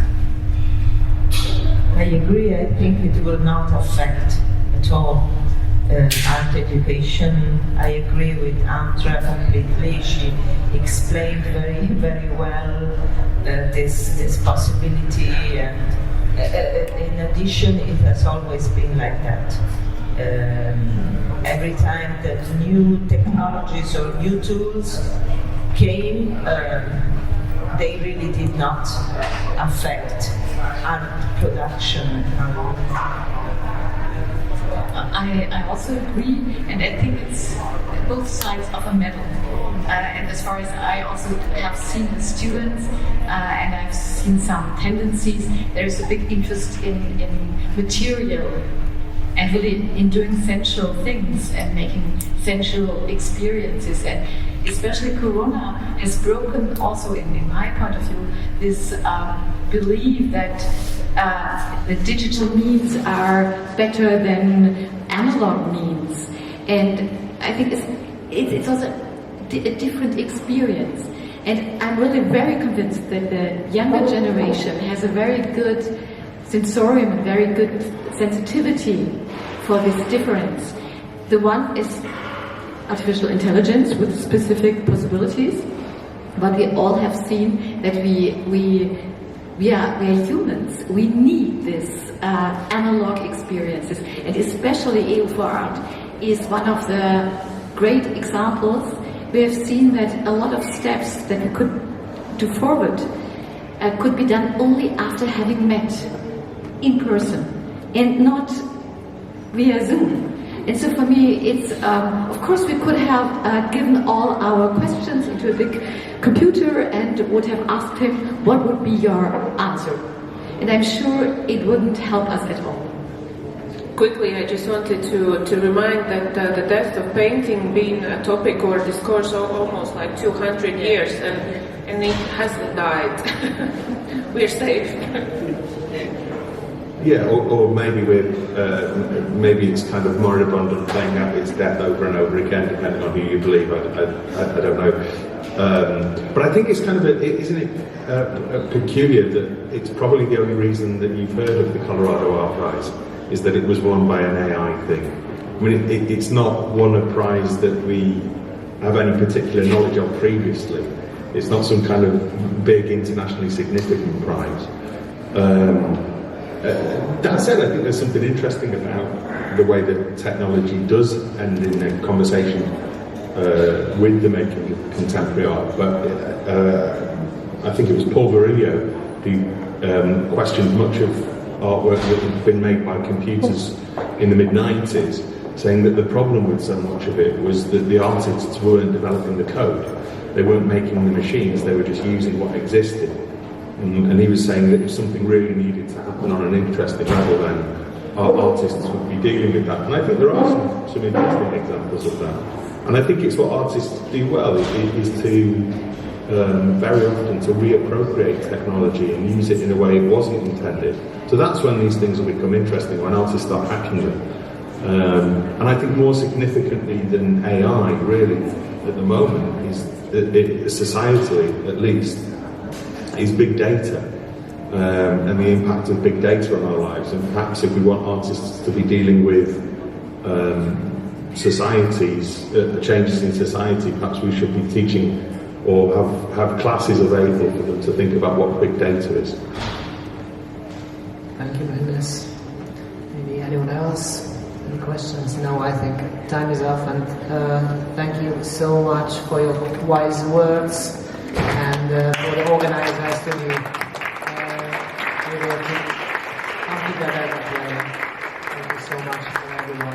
Speaker 4: I agree. I think it will not affect at all art education. I agree with Antra completely. She explained very, very well this possibility, and in addition, it has always been like that. Every time that new technologies or new tools came, they really did not affect art production.
Speaker 2: I also agree, and I think it's both sides of a medal. And as far as I also have seen the students, and I've seen some tendencies, there's a big interest in material and really in doing sensual things and making sensual experiences. And especially Corona has broken also, in my point of view, this belief that the digital means are better than analog means. And I think it's also a different experience. And I'm really very convinced that the younger generation has a very good sensorium and very good sensitivity for this difference. The one is artificial intelligence with specific possibilities, but we all have seen that we are humans. We need this analog experiences, and especially EU for Art is one of the great examples. We have seen that a lot of steps that we could do forward could be done only after having met in person and not via Zoom. And so for me, it's, of course we could have given all our questions into a big computer and would have asked him, what would be your answer? And I'm sure it wouldn't help us at all.
Speaker 3: Quickly, I just wanted to remind that the death of painting being a topic or discourse almost like 200 years, and it hasn't died. We're safe.
Speaker 6: Yeah, or maybe maybe it's kind of moribund and playing out its death over and over again, depending on who you believe. I don't know. But I think it's kind of isn't it peculiar that it's probably the only reason that you've heard of the Colorado Art Prize is that it was won by an AI thing. I mean, it's not won a prize that we have any particular knowledge of previously. It's not some kind of big internationally significant prize. That said, I think there's something interesting about the way that technology does end in a conversation with the making of contemporary art. But I think it was Paul Virilio who questioned much of artwork that had been made by computers in the mid-90s, saying that the problem with so much of it was that the artists weren't developing the code. They weren't making the machines, they were just using what existed. And he was saying that if something really needed to happen on an interesting level, then our artists would be dealing with that. And I think there are some interesting examples of that. And I think it's what artists do well, is to very often to reappropriate technology and use it in a way it wasn't intended. So that's when these things will become interesting, when artists start hacking them. And I think more significantly than AI, really, at the moment, is societally, at least, is big data and the impact of big data on our lives. And perhaps if we want artists to be dealing with societies, the changes in society, perhaps we should be teaching or have classes available for them to think about what big data is.
Speaker 1: Thank you, Mendes. Maybe anyone else? Any questions? No, I think time is up, and thank you so much for your wise words, and for the organizers to be able to come together that way. Thank you so much for everyone.